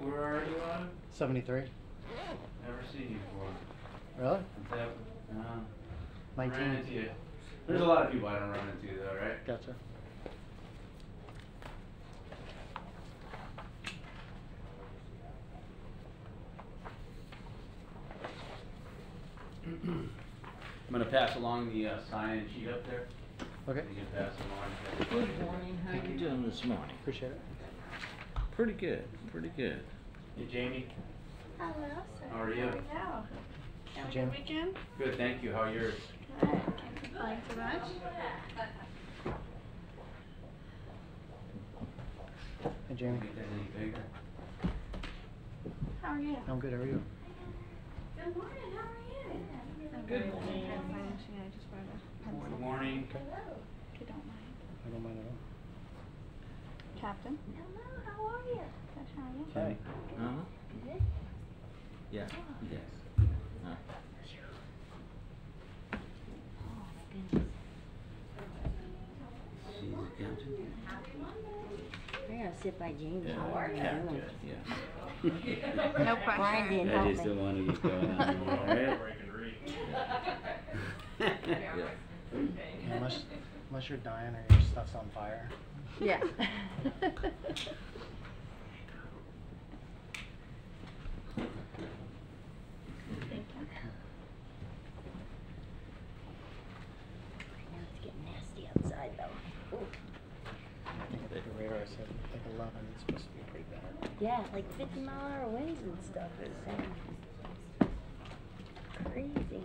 Where are you on? 73. Never seen you before. Really? Ran into you. There's a lot of people I don't run into though, right? Gotcha. I'm gonna pass along the sign-in sheet up there. Okay. You can pass along. Good morning. How you doing this morning? Appreciate it. Pretty good. Pretty good. Hey, Jamie. Hello, sir. How are you? How are you? Have a Jim. good weekend? Good, thank you. How are yours? Good. Can't complain too much. Hey, Jamie. Make that any bigger? How are you? I'm good. How are you? Good morning. How are you? Good morning. I just brought a pencil. Good morning. Okay. If you don't mind. I don't mind at all. Captain. Hello. How are you? Good. How are you? Hi. Good. Yeah. Yes. She's a captain. I gotta sit by Jamie. Yeah. How are you? Captain. Yeah. No pressure. Brian didn't I help just me. don't want to get going on here, alright? Yeah. Unless you're dying or your stuff's on fire. Yeah. It's getting nasty outside though. Ooh. I think the radar said like 11. It's supposed to be pretty bad. Yeah, like 50-mile-an-hour winds and stuff. It's crazy.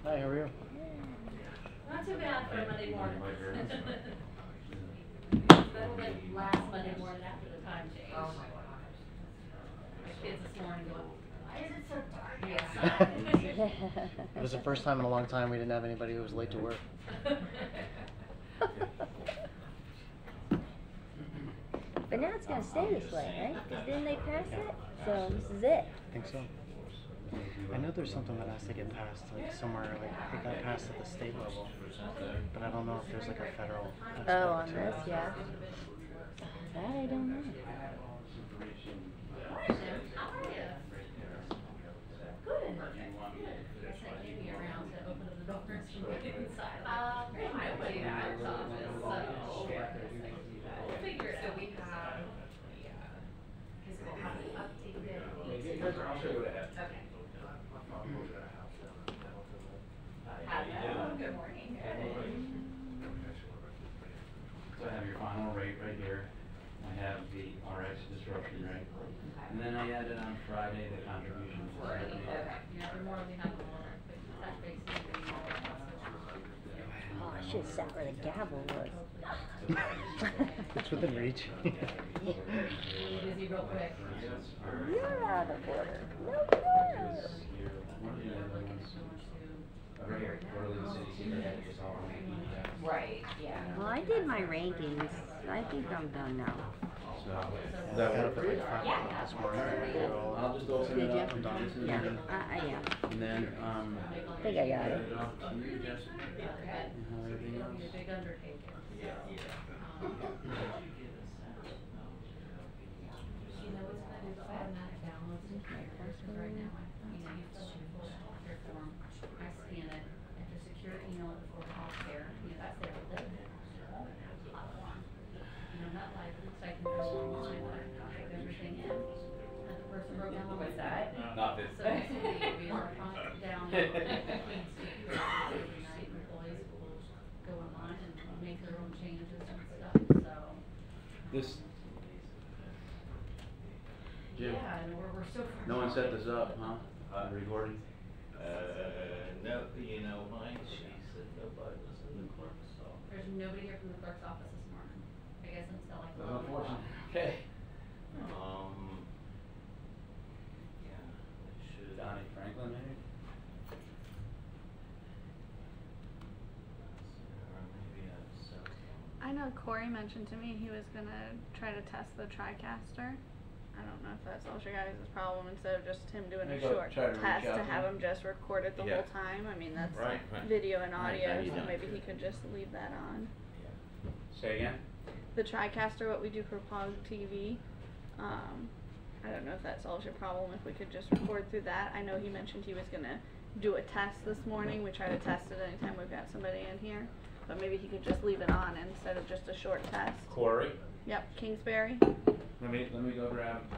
Hi, how are you? Not too bad for a Monday morning. That'll be last Monday morning after the time change. Oh my gosh. My kids this morning go, why is it so dark outside? It was the first time in a long time we didn't have anybody who was late to work. But now it's gonna stay this way, right? Because didn't they pass it? So this is it. I think so. I know there's something that has to get passed, like somewhere, like it got passed at the state level, but I don't know if there's like a federal aspect Oh, on to this, it. yeah. That I don't know. Good. I sent Amy around to open up the doors and get inside. Nobody in our office, so we'll figure it out. So we have, because we'll have an updated. I'll show you what I have. Okay. Hello, good morning. So I have your final rate right here. I have the RX disruption rate. And then I added on Friday the contributions. Okay, yeah, the more we have, the more, but that makes it even more. Oh, I should have sat where the gavel was. It's within reach. Busy real quick. You're out of order. No, no. Right, yeah. Well, I did my rankings. I think I'm done now. So I got up at like 5 o'clock this morning. I'll just open Did it you? up and done. Yeah, yeah. And then, I think I got it. you just, and how everything else. Big undertaking. You know, it's kind of automatic downloads into my course, because right now, you know, you fill in full healthcare form, I scan it, I have to secure email it for healthcare, you know, that's their living platform. You know, not like, looks like I can go online, but I can type everything in, and the person wrote down what's that. Not this. So it's gonna be electronic download, and secure every night, employees will go online and make their own changes and stuff, so. This, Jim, Yeah, and we're so far. no one set this up, huh? The recording? No, you know, mine, she said nobody was in the clerk's office. There's nobody here from the clerk's office this morning. I guess until like. That's unfortunate. Okay. Yeah, should. Donnie Franklin, maybe? Or maybe a cell phone. I know Corey mentioned to me he was gonna try to test the TriCaster. I don't know if that solves your guys' problem, instead of just him doing a Maybe I'll short try to reach test, out to to have him. him just record it the Yeah. whole time. I mean, that's Right, right. video and Right, audio, how you so doing? maybe he could just leave that on. Say again? The TriCaster, what we do for Pog TV, I don't know if that solves your problem, if we could just record through that. I know he mentioned he was gonna do a test this morning. We try to test it anytime we've got somebody in here. But maybe he could just leave it on instead of just a short test. Corey? Yep, Kingsbury. Let me go grab him.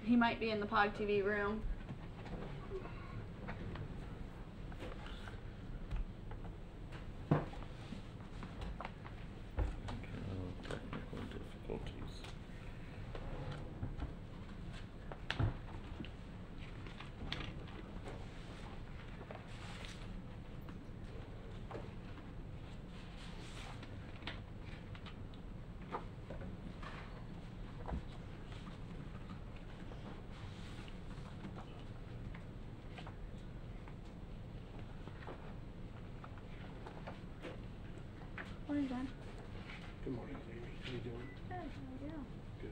He might be in the Pog TV room. Technical difficulties. Morning, John. Good morning, Amy. How you doing? Good, how are you? Good.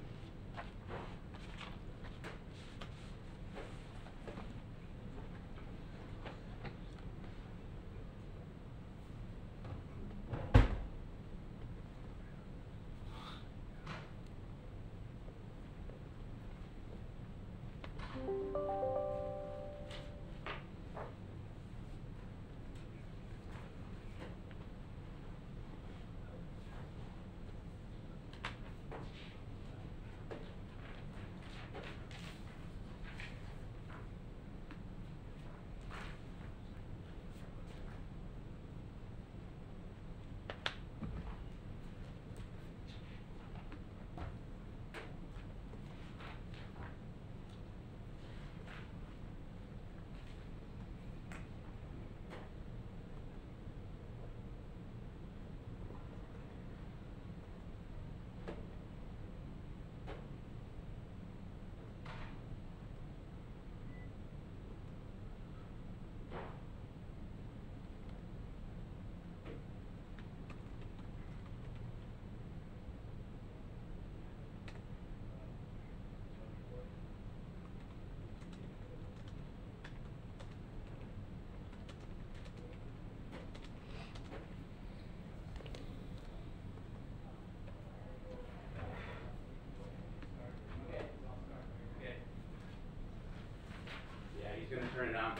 Yeah, he's gonna turn it on.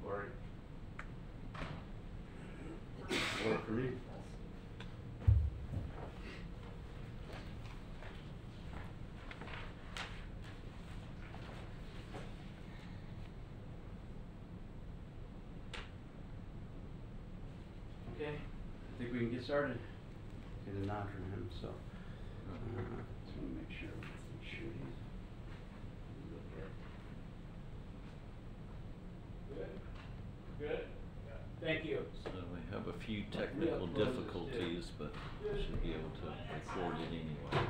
Corey. Work for me. Okay, I think we can get started. Get a nod from him, so. Just wanna make sure he's. Good? Thank you. So we have a few technical difficulties, but we should be able to record it anyway.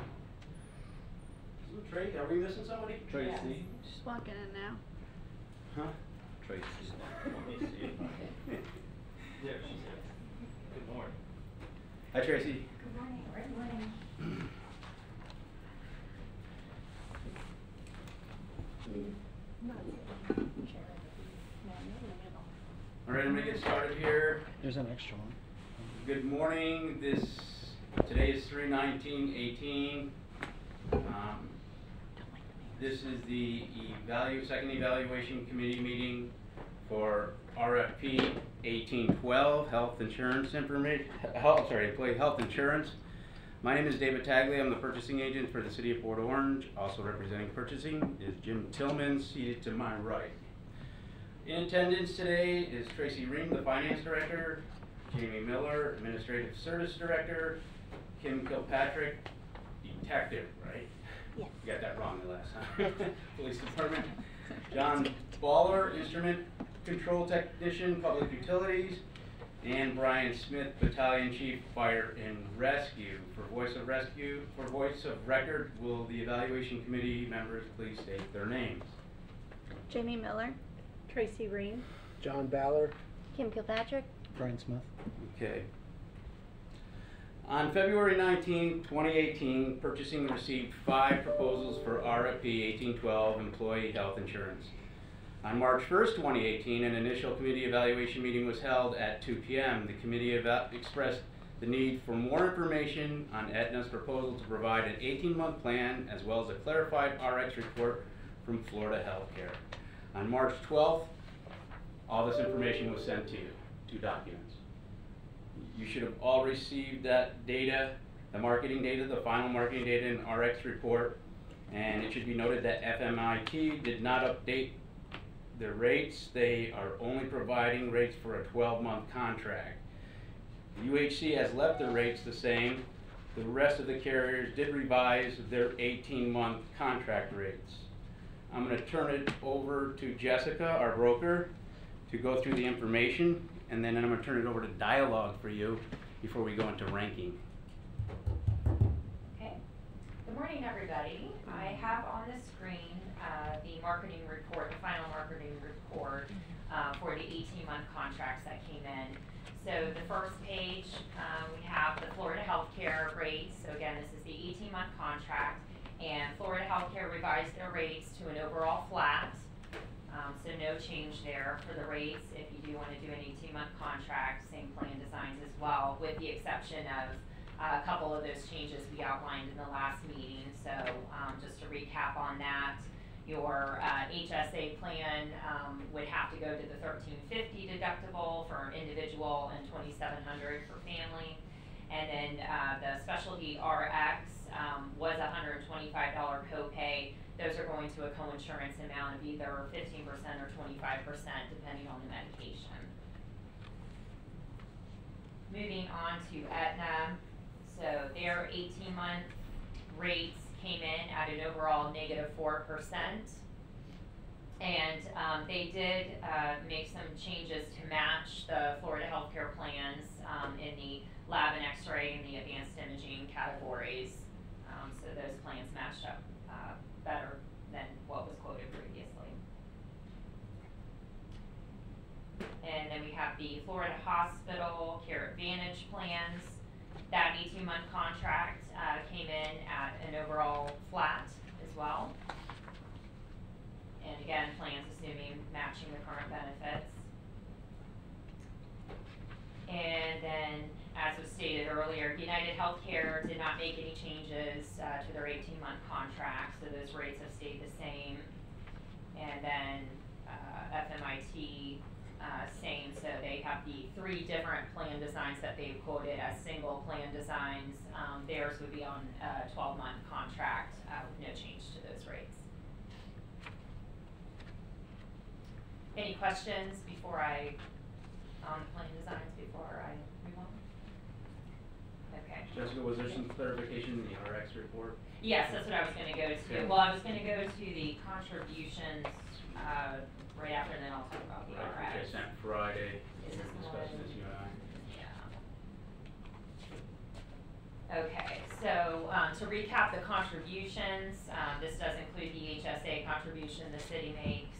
Trey, are we missing somebody? Tracy? She's walking in now. Huh? Tracy. Let me see if I can. There she is. Good morning. Hi, Tracy. Good morning. Good morning. All right, I'm gonna get started here. There's an extra one. Good morning. Today is 3/19/18. This is the second evaluation committee meeting for RFP 1812, employee health insurance. My name is David Tagley. I'm the purchasing agent for the city of Port Orange. Also representing purchasing is Jim Tillman, seated to my right. In attendance today is Tracy Ream, the finance director, Jamie Miller, administrative service director, Kim Kilpatrick, detective, right? Yes. You got that wrong the last time. Police department. John Baller, instrument control technician, public utilities, and Brian Smith, battalion chief, fire and rescue. For voice of record, will the evaluation committee members please state their names? Jamie Miller. Tracy Ream. John Baller. Kim Kilpatrick. Brian Smith. Okay. On February 19, 2018, purchasing received 5 proposals for RFP 1812 employee health insurance. On March 1st, 2018, an initial committee evaluation meeting was held at 2 p.m. The committee expressed the need for more information on Aetna's proposal to provide an 18-month plan as well as a clarified RX report from Florida Healthcare. On March 12th, all this information was sent to you, 2 documents. You should have all received that data, the marketing data, the final marketing data and RX report, and it should be noted that FMIT did not update the rates. They are only providing rates for a 12-month contract. UHC has left the rates the same. The rest of the carriers did revise their 18-month contract rates. I'm going to turn it over to Jessica, our broker, to go through the information, and then I'm going to turn it over to dialogue for you before we go into ranking. Okay. Good morning, everybody. I have on the screen the marketing report, the final marketing report for the 18-month contracts that came in. So the first page, we have the Florida Healthcare rates. So again, this is the 18-month contract, and Florida Healthcare revised their rates to an overall flat. So no change there for the rates. If you do want to do an 18-month contract, same plan designs as well, with the exception of a couple of those changes we outlined in the last meeting. So just to recap on that, your HSA plan would have to go to the $1,350 deductible for individual and $2,700 for family. And then the specialty RX was a $125 copay. Those are going to a coinsurance amount of either 15% or 25% depending on the medication. Moving on to Aetna. So their 18-month rates came in at an overall -4%. And they did make some changes to match the Florida healthcare plans in the lab and x-ray and the advanced imaging categories. So those plans matched up better than what was quoted previously. And then we have the Florida Hospital Care Advantage plans. That 18-month contract came in at an overall flat as well. And again, plans assuming matching the current benefits. And then, as was stated earlier, United Healthcare did not make any changes to their 18-month contract, so those rates have stayed the same. And then FMIT, same, so they have the 3 different plan designs that they've quoted as single plan designs. Theirs would be on a 12-month contract with no change to those rates. Any questions before on the plan designs before I move on? Okay. Jessica, was there some clarification in the RX report? Yes, that's what I was going to go to. Okay. Well, I was going to go to the contributions right after, and then I'll talk about the Right, which I RX. sent Friday. Is We this were discussing one? this, you and I. Yeah. Okay, so to recap the contributions, this does include the HSA contribution the city makes.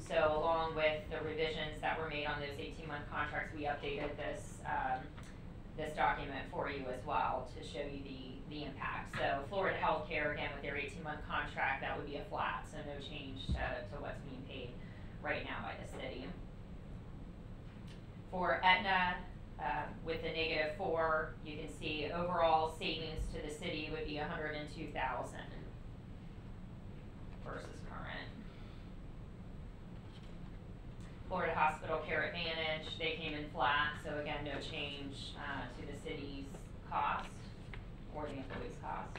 So along with the revisions that were made on those 18-month contracts, we updated this this document for you as well to show you the impact. So Florida Healthcare, again, with their 18-month contract, that would be a flat, so no change to what's being paid right now by the city. For Aetna, with the -4, you can see overall savings to the city would be $102,000 versus current. Florida Hospital Care Advantage, they came in flat, so again, no change to the city's cost or the employee's cost.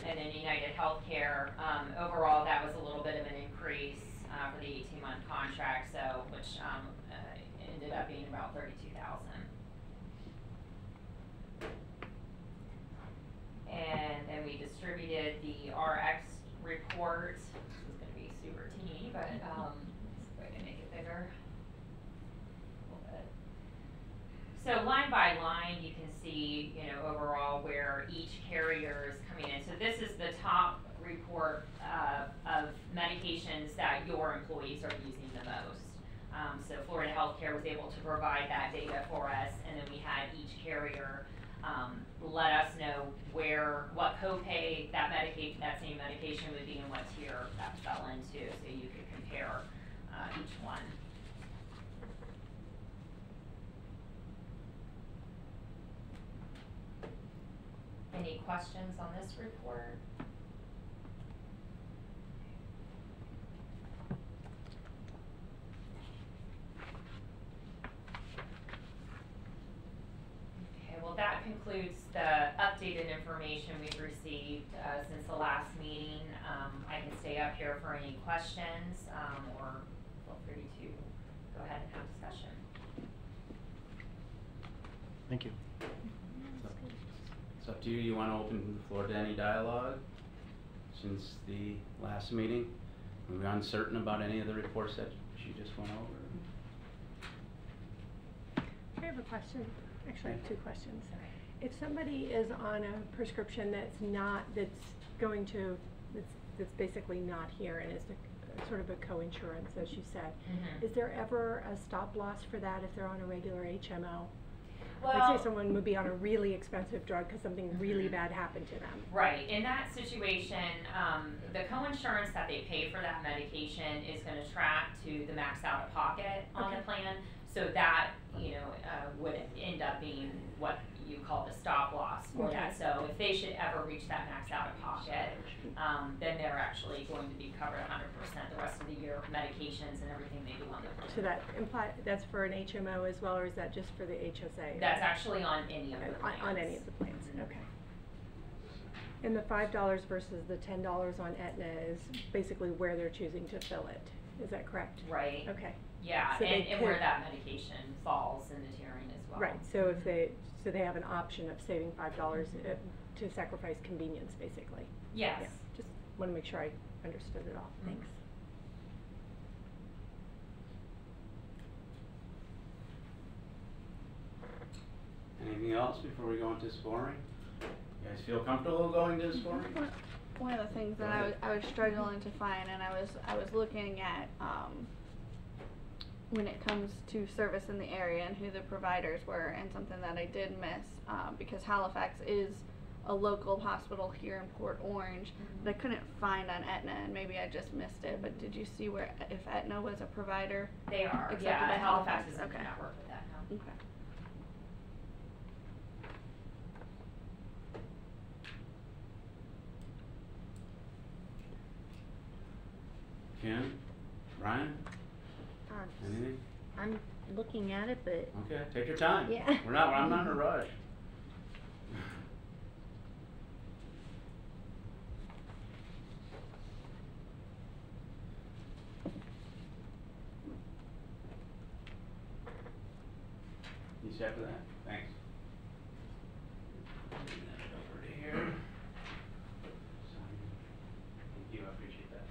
And then United Healthcare, overall, that was a little bit of an increase for the 18-month contract, so which ended up being about $32,000. And then we distributed the RX report. This is going to be super teeny, but I can make it bigger a little bit. So line by line, you can see, overall where each carrier is coming in. So this is the top report of medications that your employees are using the most. So Florida Healthcare was able to provide that data for us, and then we had each carrier let us know what copay that same medication would be and what tier that fell into, so you could compare each one. Any questions on this report? Okay, well that concludes the updated information we've received since the last meeting. I can stay up here for any questions, or feel free to go ahead and have discussion. Thank you. It's up to you. You want to open the floor to any dialogue since the last meeting? Are we uncertain about any of the reports that she just went over? I have a question. Actually, I have two questions. If somebody is on a prescription that's basically not here and is sort of a co-insurance, as you said, is there ever a stop loss for that if they're on a regular HMO? Well, Like say someone would be on a really expensive drug because something really bad happened to them. right. In that situation, the co-insurance that they pay for that medication is going to track to the max out of pocket on the plan. So that, would end up being what you call the stop loss for that. So if they should ever reach that max out of pocket, then they're actually going to be covered 100% the rest of the year of medications and everything they do on the plan. So that's for an HMO as well, or is that just for the HSA? That's actually on any of the plans. On any of the plans, okay. And the $5 versus the $10 on Aetna is basically where they're choosing to fill it. Is that correct? Right. Okay. Yeah, So and where that medication falls in the tiering as well. Right, so if they have an option of saving $5 to sacrifice convenience, basically. Yes. Yeah, just want to make sure I understood it all. Thanks. Anything else before we go into scoring? You guys feel comfortable going to scoring? One of the things that I was struggling to find, and I was looking at when it comes to service in the area and who the providers were, and something that I did miss because Halifax is a local hospital here in Port Orange that I couldn't find on Aetna, and maybe I just missed it. But did you see if Aetna was a provider? They are. Accepted Yeah, by Halifax is in the Okay. network with that now. Okay. Ken? Ryan? Anything? I'm looking at it, but Okay, take your time. Yeah. I'm not in a rush. You set for that? Thanks. Bring that over to here. Thank you, I appreciate that.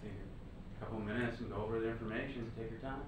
Take a couple minutes and go over the information, take your time.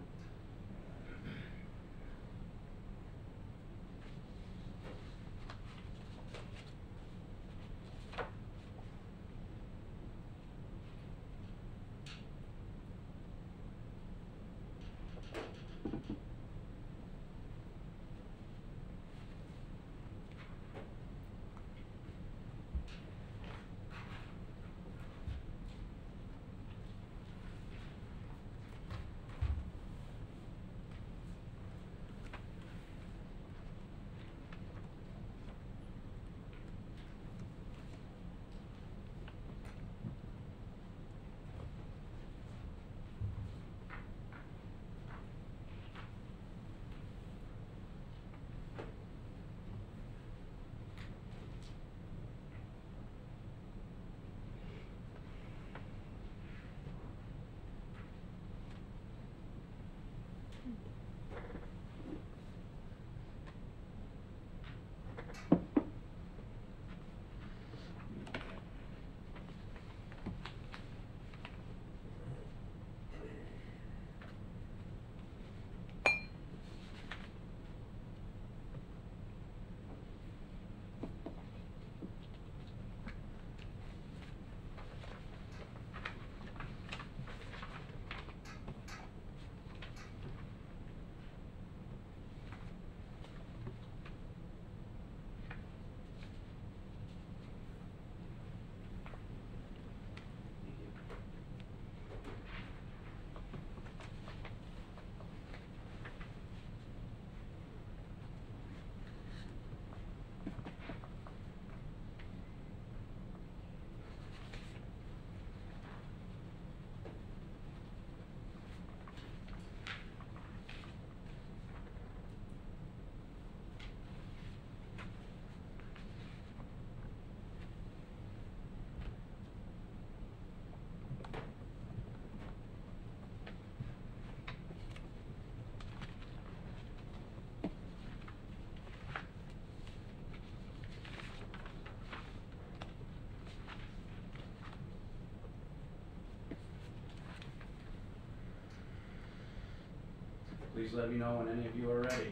please let me know when any of you are ready.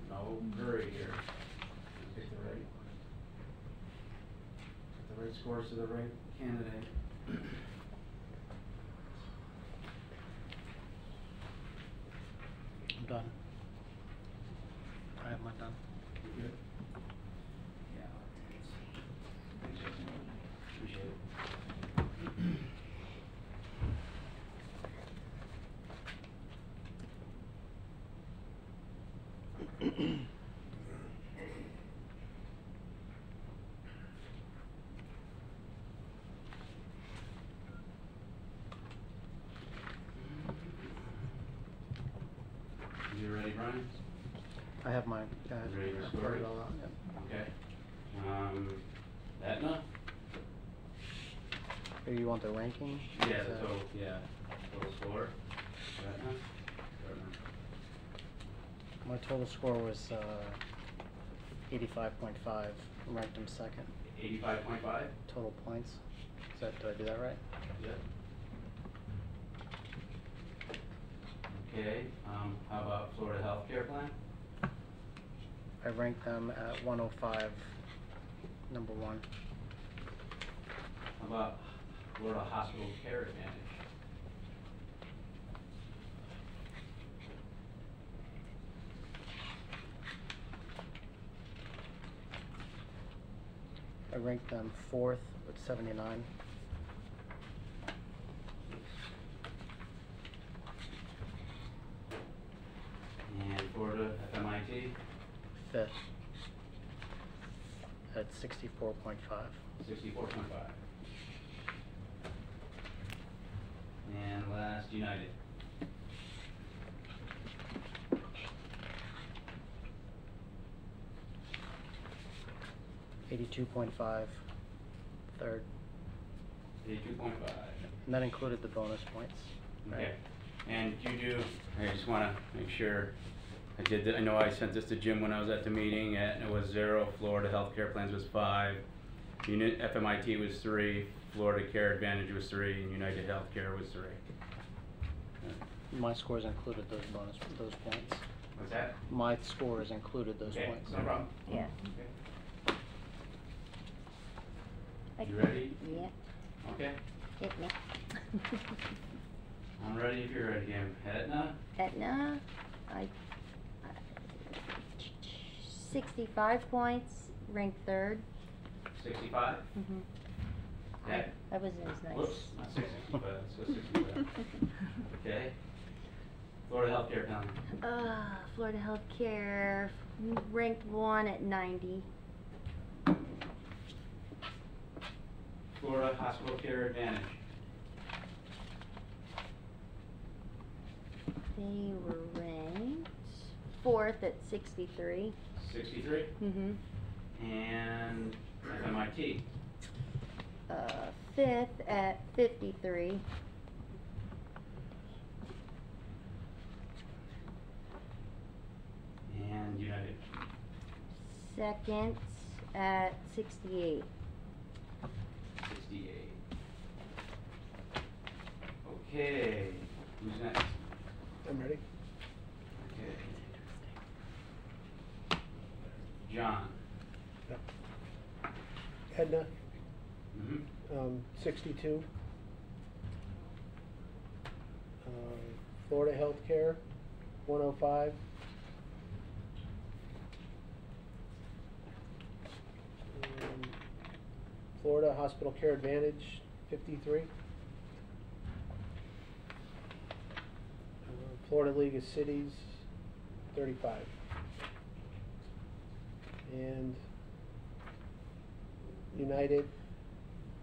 No hurry here. Pick the right scores to the right candidate. I'm done. I have mine done. You good? Yeah. Appreciate it. You ready, Brian? I have mine. Go ahead. Ready to I've score wrote it? it all out, yep. Okay. Aetna? Here you want the ranking? Yeah, Is the that- total, yeah, total score. Aetna? My total score was 85.5. Ranked him second. 85.5? Total points. Is that, did I do that right? Yep. Okay, how about Florida Healthcare Plan? I ranked them at 105, number one. How about Florida Hospital Care Advantage? I ranked them fourth with 79. And Florida FMIT? Fifth at 64.5. 64.5. And last, United. $82.5, third. 82.5. And that included the bonus points. Right? Okay. And you do, I just wanna make sure, I know I sent this to Jim when I was at the meeting, and it was 0, Florida Healthcare Plans was 5, FMIT was 3, Florida Care Advantage was 3, and United Healthcare was 3. My scores included those points. What's that? My scores included those Okay, points. no problem. Yeah. You ready? Yeah, Okay. hit me. I'm ready if you're ready, Jim. Aetna? Aetna, I 65 points, ranked third. 65? Mhm. Okay. That wasn't as nice. Whoops, not 65, let's go 65. Okay. Florida Healthcare Plan. Florida Healthcare, ranked one at 90. Florida Hospital Care Advantage. They were ranked fourth at 63. 63? Mhm. And FMIT. Fifth at 53. And United. Second at 68. 68. Okay, who's next? I'm ready. Okay. John. Yep. Edna, Mm-hmm. 62. Florida Healthcare, 105. Florida Hospital Care Advantage, 53. Florida League of Cities, 35. And United,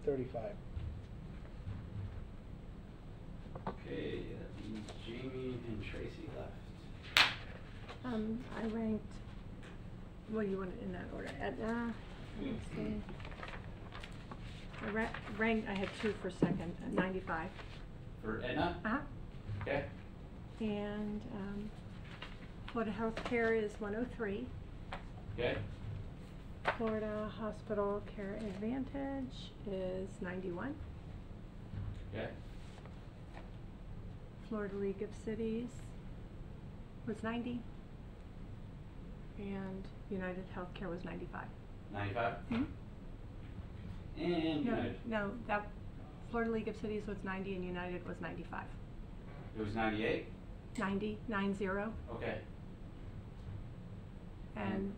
35. Okay, that means Jamie and Tracy left. I ranked, well, you want it in that order, Aetna, let me see. I ranked, I had 2 for second, at 95. For Edna? Uh-huh. Okay. And, Florida Healthcare is 103. Okay. Florida Hospital Care Advantage is 91. Okay. Florida League of Cities, was 90, and United Healthcare was 95. 95? Hmm? And No, United. no, that Florida League of Cities was 90 and United was 95. It was 98? 90, 90, Okay. and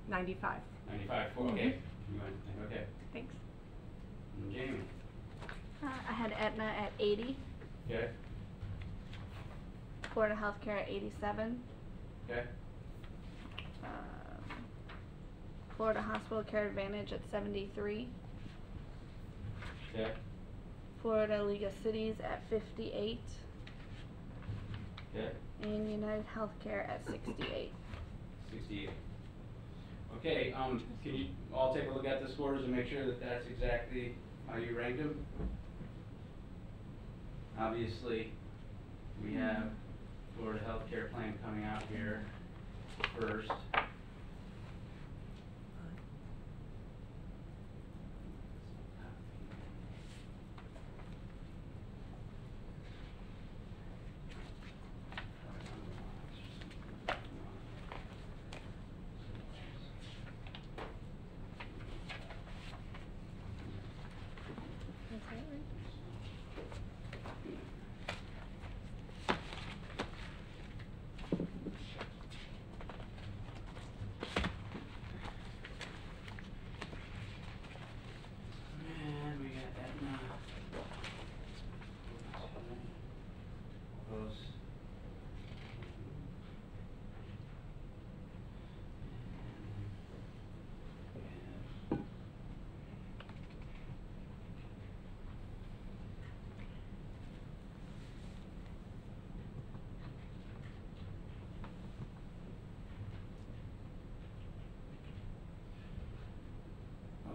95. 95, okay. You went, okay. Thanks. And Jamie? I had Aetna at 80, Okay. Florida Healthcare at 87, Okay. Florida Hospital Care Advantage at 73, Okay. Florida League of Cities at 58, Okay. and United Healthcare at 68. 68. Okay, can you all take a look at the scores and make sure that that's exactly how you ranked them? Obviously, we have Florida Healthcare Plan coming out here first. Is that right? And we got Aetna. Close.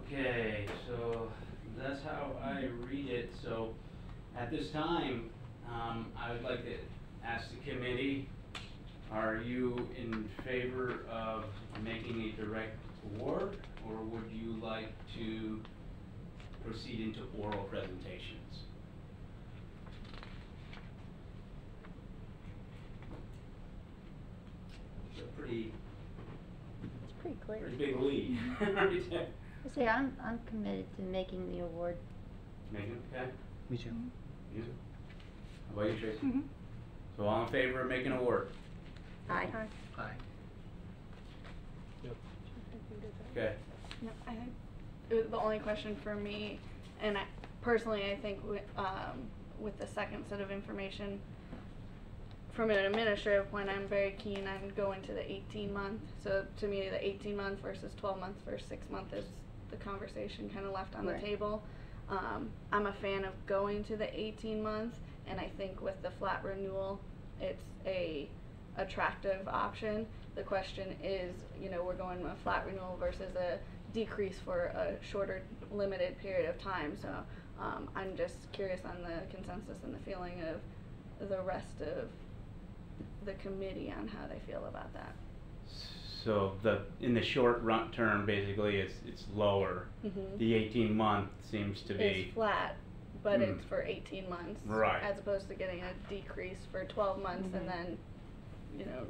Okay, so that's how I read it. So at this time, I would like to ask the committee, are you in favor of making a direct award, or would you like to proceed into oral presentations? It's a pretty It's pretty clear. big lead right there. I say I'm committed to making the award. Megan, okay? Me too. You? How about you, Tracy? Mm-hmm. So all in favor of making an award? Aye. Aye. Yep. Okay. No, the only question for me, and I personally, I think with the second set of information, from an administrative point, I'm very keen on going to the 18-month. So to me, the 18-month versus 12 months versus 6 month is the conversation kind of left on Right. the table. I'm a fan of going to the 18 months, and I think with the flat renewal, it's a attractive option. The question is, you know, we're going a flat renewal versus a decrease for a shorter, limited period of time. So I'm just curious on the consensus and the feeling of the rest of the committee on how they feel about that. So in the short run term, basically, it's lower. Mhm. The 18-month seems to be. It's flat, but Mm. it's for 18 months. Right. As opposed to getting a decrease for 12 months and then, you know,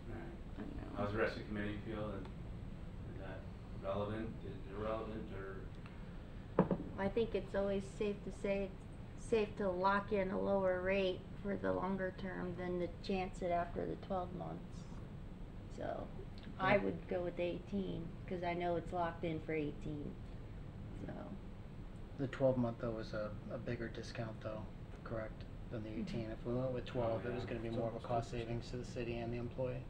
Right. I don't know. How's the rest of the committee feel? Is that relevant? Is it irrelevant, or? I think it's always safe to say it's safe to lock in a lower rate for the longer term than to chance it after the 12 months. So I would go with 18 because I know it's locked in for 18. So The 12-month though was a bigger discount though, correct, than the 18. If we went with 12, it was gonna be more of a cost savings to the city and the employee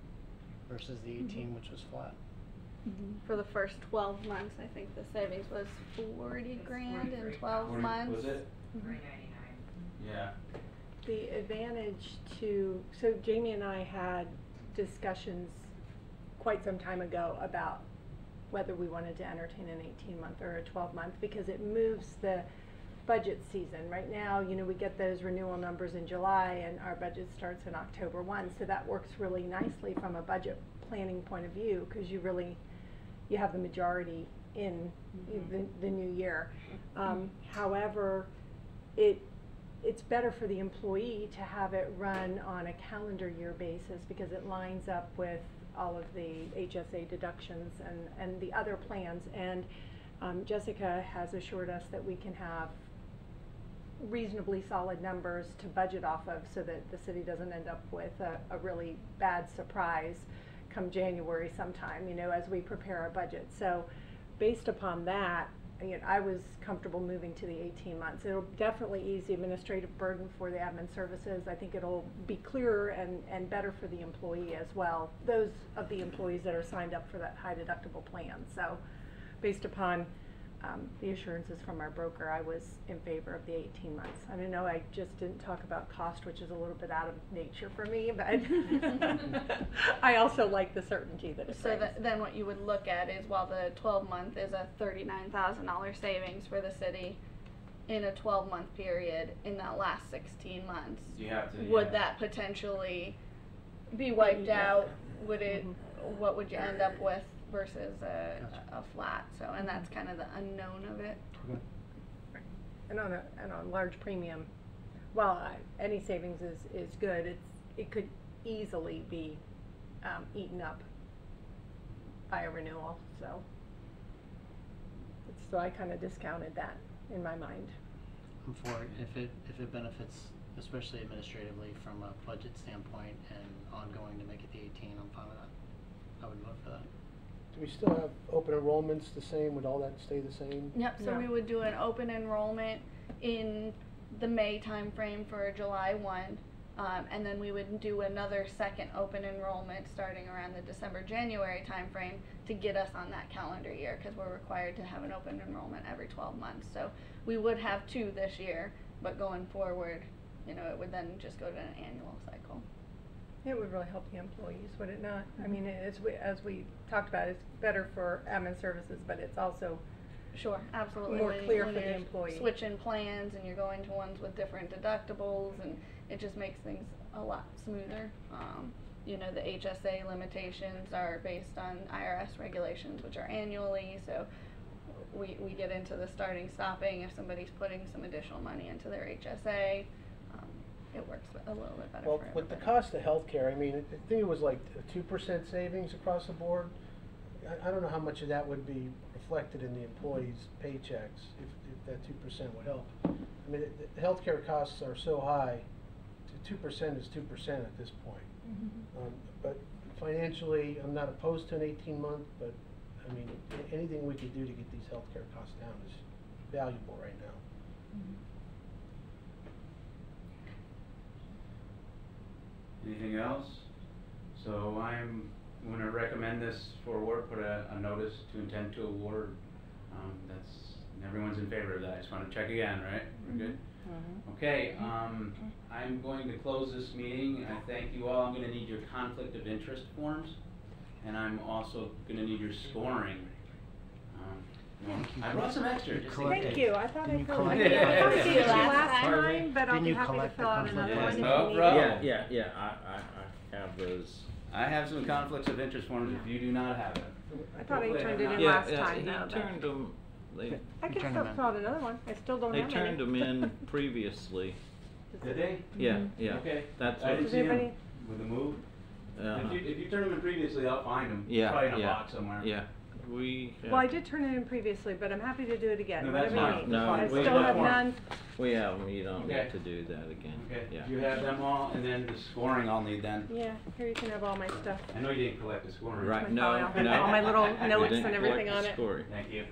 versus the 18, which was flat. For the first 12 months, I think the savings was 40 grand in 12 Or months. Was it? $3.99. Yeah. The advantage to, so Jamie and I had discussions quite some time ago about whether we wanted to entertain an 18-month or a 12-month because it moves the budget season. Right now, you know, we get those renewal numbers in July and our budget starts in October 1, so that works really nicely from a budget planning point of view because you have the majority in the new year. However, it it's better for the employee to have it run on a calendar year basis because it lines up with all of the HSA deductions and the other plans. And Jessica has assured us that we can have reasonably solid numbers to budget off of so that the city doesn't end up with a really bad surprise come January sometime, you know, as we prepare our budget. So based upon that, you know, I was comfortable moving to the 18 months. It'll definitely ease the administrative burden for the admin services. I think it'll be clearer and better for the employee as well, those of the employees that are signed up for that high deductible plan. So based upon the assurances from our broker, I was in favor of the 18 months. I don't know, I just didn't talk about cost, which is a little bit out of nature for me, but I also like the certainty that it brings. So then what you would look at is, while the 12-month is a $39,000 savings for the city in a 12-month period, in that last 16 months, You have to, would yeah. that potentially be wiped out? Would it, what would you end up with versus a flat? So, and that's kind of the unknown of it. And on a large premium, while any savings is good, it could easily be eaten up by a renewal. So I kind of discounted that in my mind. I'm for it. If it benefits, especially administratively from a budget standpoint and ongoing to make it the 18, I'm fine with that. I would vote for that. Do we still have open enrollments the same? Would all that stay the same? Yep, so No. we would do an open enrollment in the May timeframe for July 1, and then we would do another second open enrollment starting around the December-January timeframe to get us on that calendar year, because we're required to have an open enrollment every 12 months. So we would have 2 this year, but going forward, you know, it would then just go to an annual cycle. It would really help the employees, would it not? I mean, as we talked about, it's better for admin services, but it's also Sure, absolutely. more clear When for the you're employee. switching plans and you're going to ones with different deductibles, and it just makes things a lot smoother. You know, the HSA limitations are based on IRS regulations, which are annually, so we get into the starting stopping if somebody's putting some additional money into their HSA. It works a little bit better Well, for with the everybody. cost of healthcare, I mean, I think it was like a 2% savings across the board. I don't know how much of that would be reflected in the employees' paychecks, if that 2% would help. I mean, the healthcare costs are so high, 2% is 2% at this point. But financially, I'm not opposed to an 18-month, but I mean, anything we could do to get these healthcare costs down is valuable right now. Anything else? So I'm going to recommend this for award, put a notice to intend to award. Everyone's in favor of that. I just want to check again, right? We're good? Okay, I'm going to close this meeting. I thank you all. I'm going to need your conflict of interest forms, and I'm also going to need your scoring. I brought some extra. Just in Thank case. you, I thought I Didn't you filled collect it. the I thought I conflict gave it to you of last interest? time, but I'll Didn't be you happy to collect the fill out conflict another of one if you interest? need No it. problem. Yeah, I have those. I have some conflicts of interest forms if you do not have it. I thought I Hopefully turned it have in not- last time, though. He turned them, I You can turned still them in. fill out another one, I still don't they have any. turned them in previously. Did they? Yeah, yeah. Okay. That's I what, didn't Does see them anybody- with the move. uh, If you turn them in previously, I'll find them. yeah, Probably in a yeah, box somewhere. yeah. We, Well, I did turn it in previously, but I'm happy to do it again, No, that's whatever you fine. need. No, I we still have have one. none. we have 'em. You don't Okay. need to do that again. Okay. Yeah. You have them all, and then the scoring I'll need then. Yeah, here you can have all my stuff. I know you didn't collect the scoring. Right, My no, file. I have no. all my little You notes didn't and everything collect the on it. scoring. Thank you.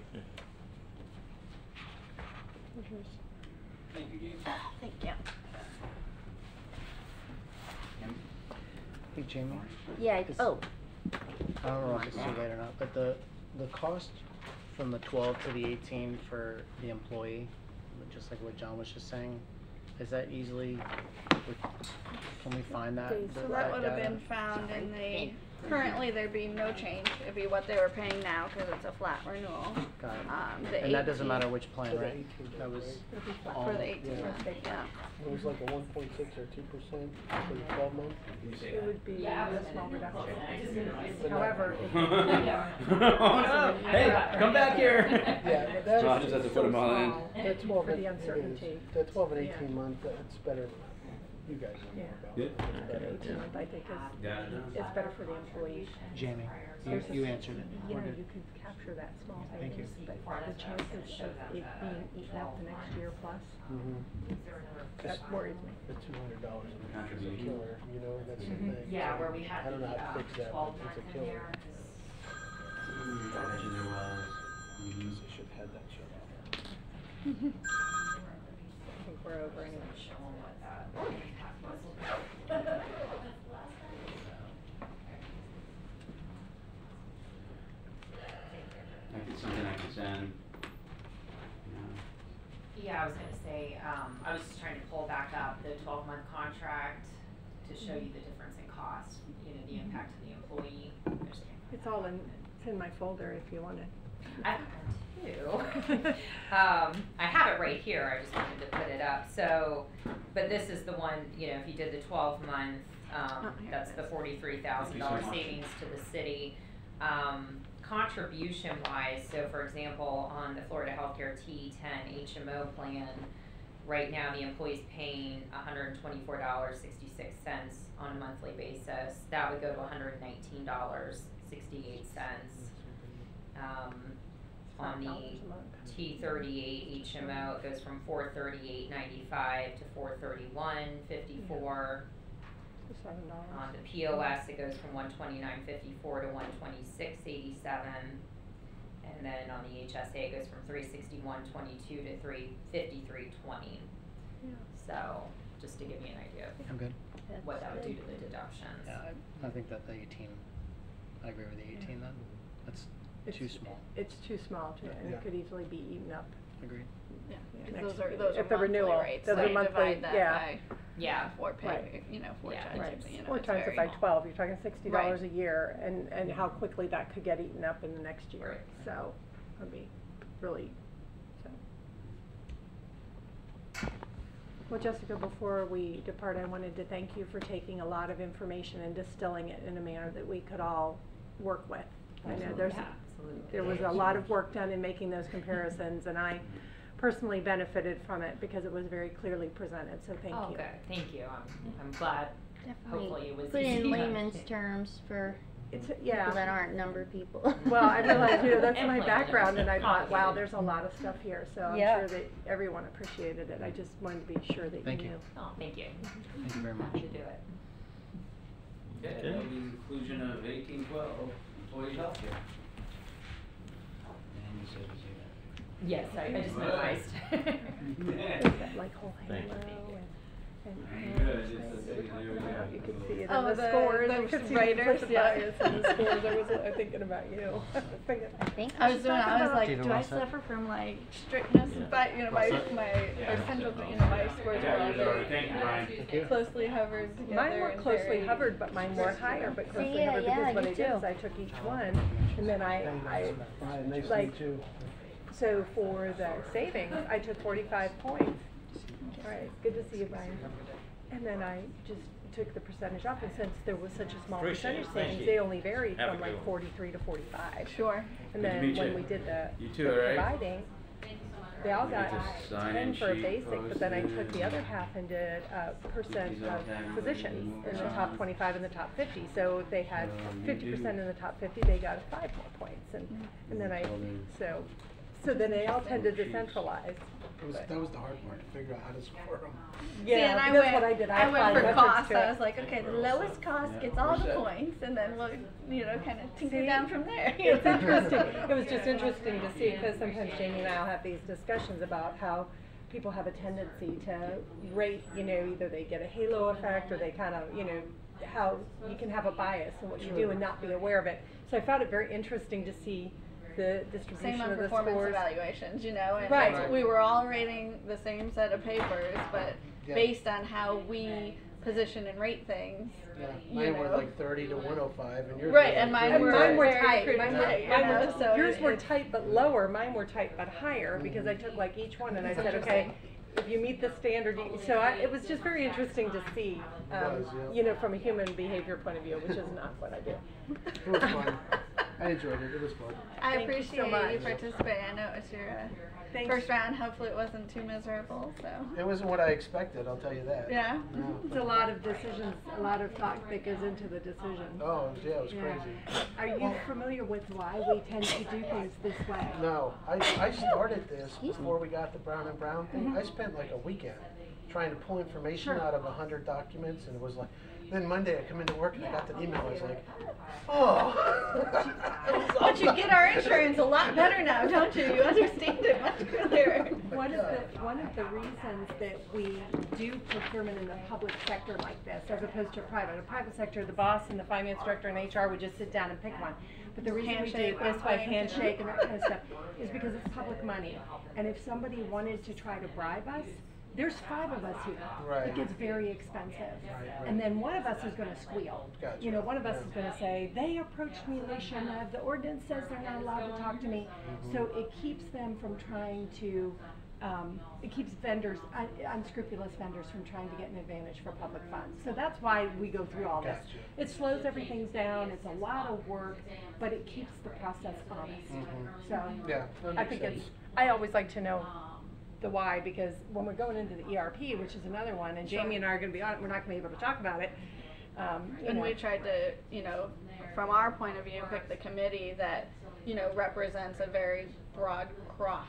Thank you, Gabe. Thank you. Hey, Jamie. Yeah, Is- oh, I don't know if it's too late or not, but the cost from the 12 to the 18 for the employee, just like what John was just saying, is that easily, can we find that? Days. So the that right would have data? been found in the currently there'd be no change. It'd be what they were paying now because it's a flat renewal. Got it. The And that doesn't 18 matter which plan, For the right? 18, That was It'll be flat. all. for the 18 Yeah. months. Yeah. It was like a 1.6 or 2% for the 12 months. It would be Yeah, I was a small gonna- reduction. However, if Oh no! Hey, come back here. Yeah, but that's. So I just have to put them all in. That 12 For and- the it is. uncertainty. That 12 and Yeah. 18 month, it's better, you guys know Yeah. more about Yeah. it. It's an better. 18 month, I think Yeah. it's better for the employee. Jamie, There's a- you answered it. You We're know, good. you could capture that small Thank you. savings, but the chances of it being eaten up the next year plus, that worries me. The $200 a month is a Contribution. killer, you know, that's the Mhm. thing. Yeah, So where we had I don't know the, how to fix that, 12 but it's a month in killer. there. Imagine there was. They should have had that shut off. I think we're over anyway. Show 'em what that impact was. Like it's something I can send. Yeah, I was gonna say, I was just trying to pull back up the 12-month contract to show you the difference in cost, you know, the impact to the employee. I just can't find It's that all one. it's in my folder if you want it. I have one too. I have it right here, I just wanted to put it up, so, but this is the one, you know, if you did the 12-month, here that's it the is. $43,000 Thank you so much. savings to the city. Contribution wise, so for example, on the Florida Healthcare T10 HMO plan, right now the employee's paying $124.66 on a monthly basis. That would go to $119.68. On $5 the a month. T38 HMO, it goes from $438.95 to $431.54. So $7. On the POS, it goes from $129.54 to $126.87. And then on the HSA, it goes from $361.22 to $353.20. Yeah. So, just to give you an idea I'm good. of what that would do to the deductions. Yeah, I think that the 18, I agree with the 18 then. That's too small. It's too small to, and Yeah. it could easily be eaten up. Agreed. Yeah. Yeah, 'Cause next those are at the monthly renewal, rates. those so are you monthly, divide that yeah. by Yeah. four pay, Right. you know, four Yeah, times. Right, You know, four it's times it very by small. 12, you're talking $60 Right. a year, and how quickly that could get eaten up in the next year. Right. So, it'd be really, so. Well, Jessica, before we depart, I wanted to thank you for taking a lot of information and distilling it in a manner that we could all work with. I know there's, there was a lot of work done in making those comparisons, and I personally benefited from it because it was very clearly presented, so thank you. Oh, good, thank you, I'm glad, hopefully it was Put easy. in layman's terms for It's, people yeah. that aren't number people. Well, I realized, you know, that's my Implement it. background, and I thought, wow, Complicated. there's a lot of stuff here, so I'm Yeah. sure that everyone appreciated it. I just wanted to be sure that you Thank you. knew. Oh, thank you. Thank you very much. Happy to do it. Okay, that'll be the conclusion of 1812 employee healthcare. And you said to say that. Yes, I just minimized. There's that like whole Thank halo you. and Good, just things. there we go. You could see it Oh, in the scores, the you could see writers, the yeah. bias in the scores. I was thinking about you. I think I was like, David, do I well said. suffer from like strictness? But you know, my Well said. essential, you know, my scores were all Yeah, very thank you, Brian. Thank you. closely hovered together. Mine were and closely very hovered, but mine were higher, but closely yeah, hovered, yeah, because what you I did is too. I took each one, and then I Brian, nice to like- meet you. so for the savings, I took 45 points. All right, good to see you, Brian. And then I just took the percentage off, and since there was such a small Appreciate it. percentage Thank savings, you. they only varied Have a from good like one. 43 to 45. Sure. And Good to then meet when you. we did You the too, all right? providing, they all You got get this 10 sign-in for a sheet basic, but then I took posted. the other half and did percent These all of tagged physicians in the and top 25 and the top 50. So if they had you 50% do. in the top 50, they got 5 more points. And then so then they all tended to centralize. That was the hard part, to figure out how to score them. See, and that's I went, what I did. I went applied for metrics cost. to it. I was like, okay, the lowest cost Yeah, gets all the we're set. points, and then we'll, you know, kind of tinker See? down from there. It's interesting. It was just interesting to see, because sometimes Jamie and I will have these discussions about how people have a tendency to rate, you know, either they get a halo effect or they kind of, you know, how you can have a bias in what you do and not be aware of it. So I found it very interesting to see the distribution Same on of the performance scores. evaluations, you know, and Right. we were all rating the same set of papers, but Yeah. based on how we position and rate things. Yeah, you mine were know. like 30 to 105, and yours Right, were and like mine 30 were to- Mine were very tight. pretty Mine tight, were, you mine know, were, so yours were it's- tight but lower. Mine were tight but higher because I took like each one and I said, okay, if you meet the standard, it was just very interesting to see, It was, yeah. you know, from a human behavior point of view, which is not what I do. It was fun. I enjoyed it. It was fun. I Thank you so appreciate you much. participating. I know it was your Thanks. first round. Hopefully it wasn't too miserable, so. It wasn't what I expected, I'll tell you that. Yeah? No, It's a lot of decisions, a lot of thought that goes into the decision. Oh, it was Yeah. crazy. Are you familiar with why we tend to do things this way? No, I started this before we got the Brown and Brown thing. I spent like a weekend trying to pull information Sure. out of 100 documents, and it was like, then Monday I come into work and I got the email, I was like, oh. But you get our insurance a lot better now, don't you? You understand it much clearer. One of the reasons that we do procurement in the public sector like this, as opposed to private. In private sector, the boss and the finance director and HR would just sit down and pick one. But the reason we do Handshake, this by complaint, handshake and that kind of stuff is because it's public money. And if somebody wanted to try to bribe us, there's 5 of us here. Right. It gets very expensive. Right. And then one of us is going to squeal. Gotcha. You know, one of us Yeah. is going to say, they approached me and they shouldn't have. The ordinance says they're not allowed to talk to me. So it keeps them from trying to, it keeps vendors, unscrupulous vendors from trying to get an advantage for public funds. So that's why we go through all this. Gotcha. It slows everything down, it's a lot of work, but it keeps the process honest. So Yeah, that I makes think sense. it's, I always like to know the why, because when we're going into the ERP, which is another one, and Jamie and I are gonna be on it, we're not gonna be able to talk about it. You And know. we tried to, you know, from our point of view, pick the committee that, you know, represents a very broad cross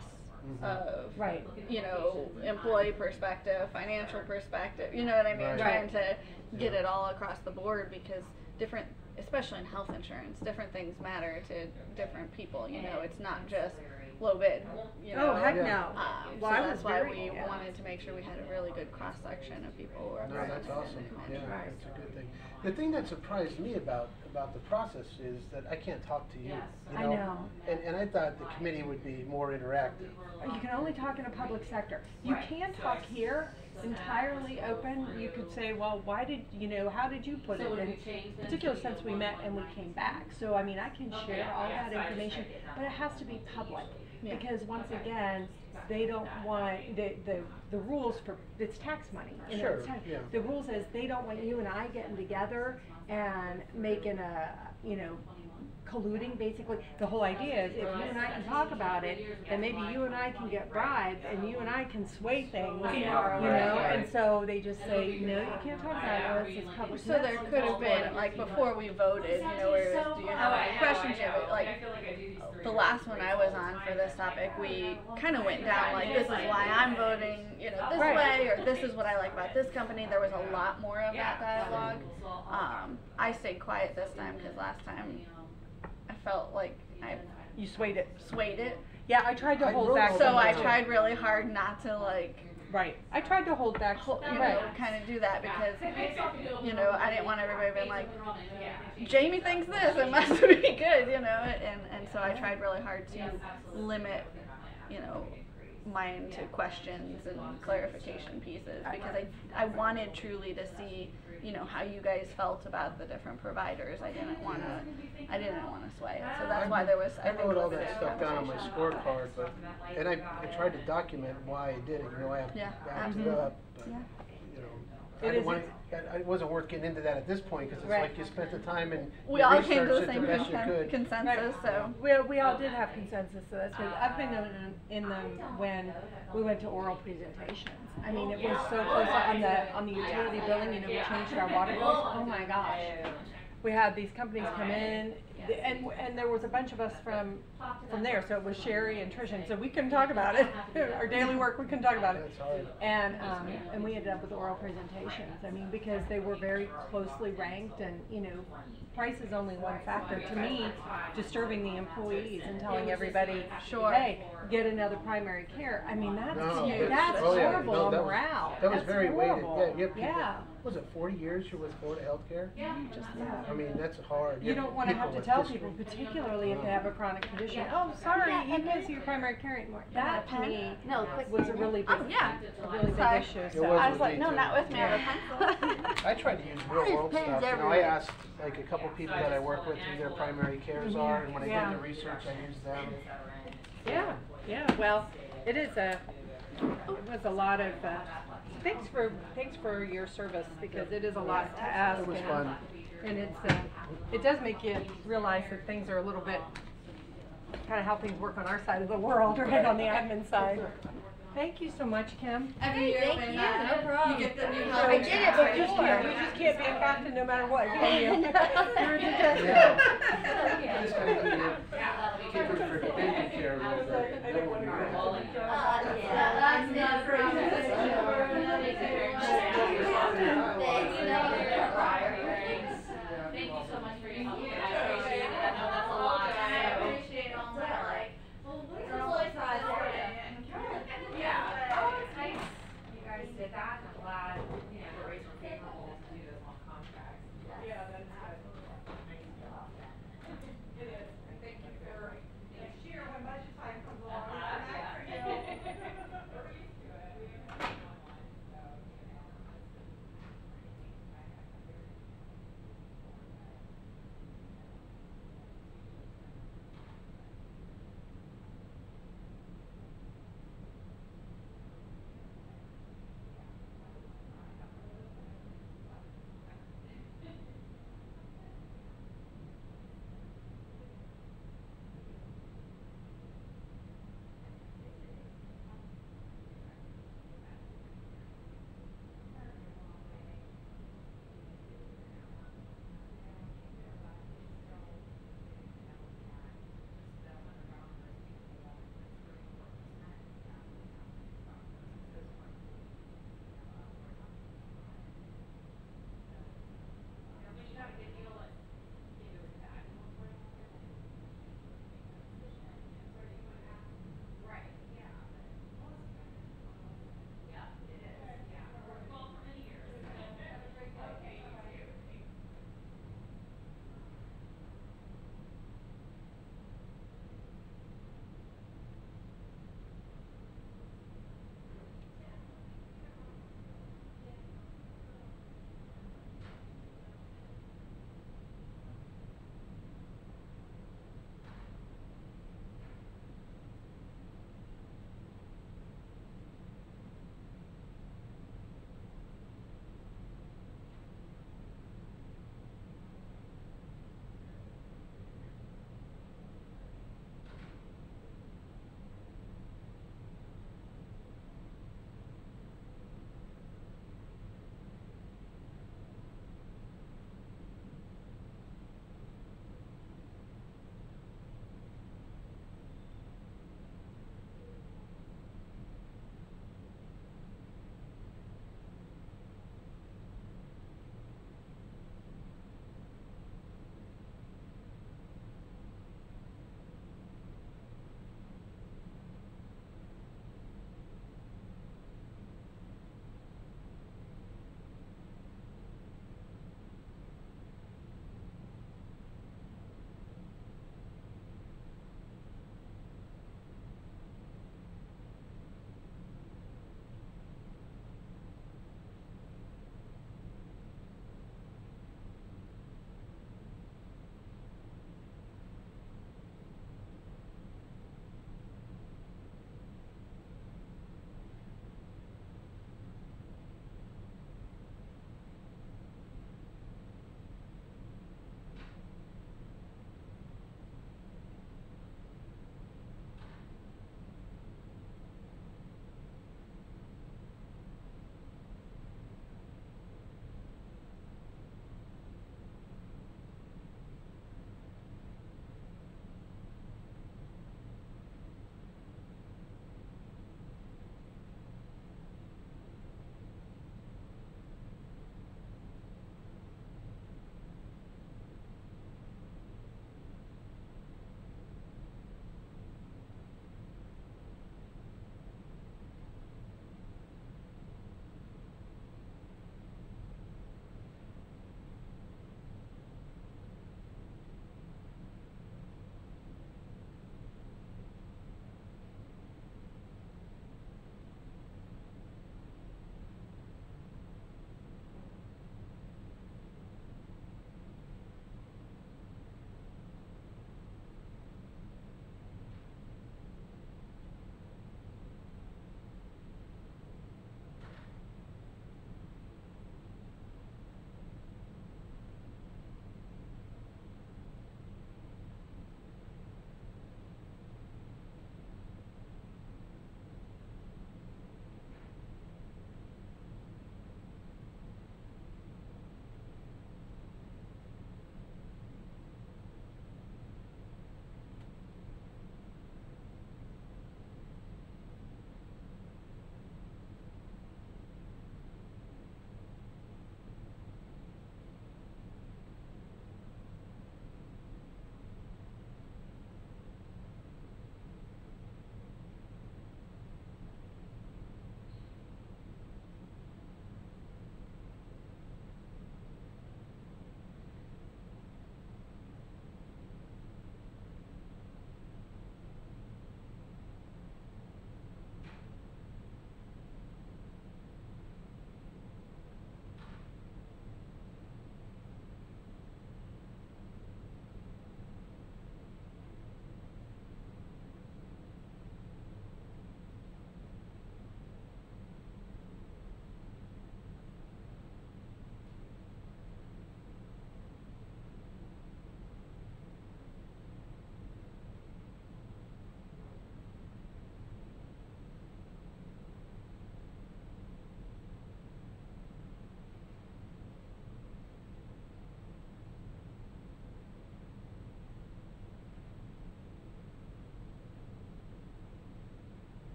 of, Right. you know, employee perspective, financial perspective, you know what I mean? Right. Trying to get it all across the board because different, especially in health insurance, different things matter to different people, you know, it's not just low bid, you know. Oh, heck Yeah. no. So Well, I was that's why very- we yeah. wanted to make sure we had a really good cross section of people who are No, that's awesome. Yeah, Right. that's a good thing. The thing that surprised me about the process is that I can't talk to you. You I know. And I thought the committee would be more interactive. You can only talk in a public sector. You can talk here, entirely open. You could say, well, why did, you know, how did you put it in? Particularly since we met and we came back. So, I mean, I can share all that information, but it has to be public. Yeah. Because once again, they don't want, the rules for, it's tax money. You know, it's Sure, tax- yeah. The rules is they don't want you and I getting together and making a, you know, colluding basically. The whole idea is if you and I can talk about it, then maybe you and I can get bribed and you and I can sway things, you know, and so they just say, no, you can't talk about it, it's public. So there could have been, like, before we voted, you know, where do you have any questions? You have, like, the last one I was on for this topic, we kind of went down, like, this is why I'm voting, you know, this Right. way, or this is what I like about this company. There was a lot more of that dialogue. I stayed quiet this time, because last time I felt like I You swayed it. swayed it. Yeah, I tried to I hold wrote back. all So that I down. tried really hard not to, like, Right. I tried to hold back. you know, Right. kind of do that because, you know, I didn't want everybody being like, Jamie thinks this, it must be good, you know, and so I tried really hard to limit, you know, mine to questions and clarification pieces because I wanted truly to see, you know, how you guys felt about the different providers. I didn't want to sway it, so that's why there was. I wrote all there that was stuff down on my conversation. scorecard, but, and I tried to document why I did it, you know, I have Yeah, backed it absolutely. up, but, Yeah. you know, It I didn't is- want, it wasn't worth getting into that at this point, cause it's Right. like you spent the time and We you all came to the researched it same the best you could. consensus, so. We all did have consensus, so that's good. I've been in them when we went to oral presentations. I mean, it was so close on the utility billing, you know, we changed our water bills. Oh my gosh. We had these companies come in, and there was a bunch of us from there, so it was Sherry and Trish, and so we couldn't talk about it. Our daily work, we couldn't talk about it. That's hard. And we ended up with oral presentations. I mean, because they were very closely ranked, and you know, price is only one factor. To me, disturbing the employees and telling everybody, Sure. hey, get another primary care. I mean, that's No, huge. That's oh, yeah. horrible No, on that was- morale. that was That's very weighted. horrible. Yeah, you have people- Yeah. was it 40 years you're with Florida Healthcare? Yeah. I mean, that's hard. You don't wanna have to with tell history. people, particularly if they have a chronic condition, oh, sorry, Yeah, you and can't then- see your primary care anymore. That to me No, quick was a pen. really big, Oh, yeah. a really big Sorry. issue, It so. was I with was like, me no, too. not with me, I have a pencil. I try to use real There's world pens stuff. You know, I everywhere. asked like a couple people that I work with who their primary cares are, and when I Yeah. did the research, I used them. Yeah, yeah, well, it is it was a lot of, thanks for your service, because it is a lot to ask. It was and- fun. And it's, it does make you realize that things are a little bit, kinda how things work on our side of the world, right, on the admin side. Thank you so much, Kim. Hey, thank you, no problem. You get the new I did it before. You just can't be a captain no matter what, can you? You're a detective. Just kind of keep it for daycare a little bit.